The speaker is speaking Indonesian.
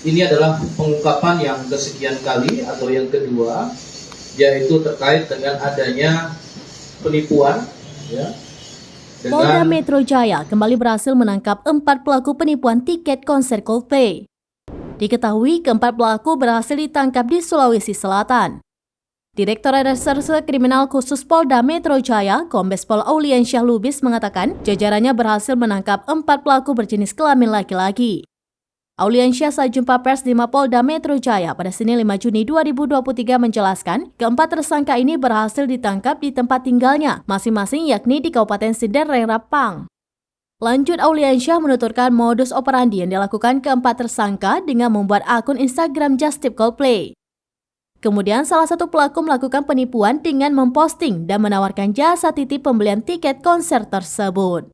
ini adalah pengungkapan yang kesekian kali atau yang kedua, yaitu terkait dengan adanya penipuan, ya. Polda Metro Jaya kembali berhasil menangkap 4 pelaku penipuan tiket konser Coldplay. Diketahui keempat pelaku berhasil ditangkap di Sulawesi Selatan. Direktur Reserse Kriminal Khusus Polda Metro Jaya, Kombes Pol Auliansyah Lubis mengatakan jajarannya berhasil menangkap 4 pelaku berjenis kelamin laki-laki. Auliansyah saat jumpa pers di Mapolda Metro Jaya pada Senin 5 Juni 2023 menjelaskan, keempat tersangka ini berhasil ditangkap di tempat tinggalnya masing-masing yakni di Kabupaten Sidereng Rapang. Lanjut, Auliansyah menuturkan modus operandi yang dilakukan keempat tersangka dengan membuat akun Instagram Just Tip Coldplay. Kemudian salah satu pelaku melakukan penipuan dengan memposting dan menawarkan jasa titip pembelian tiket konser tersebut.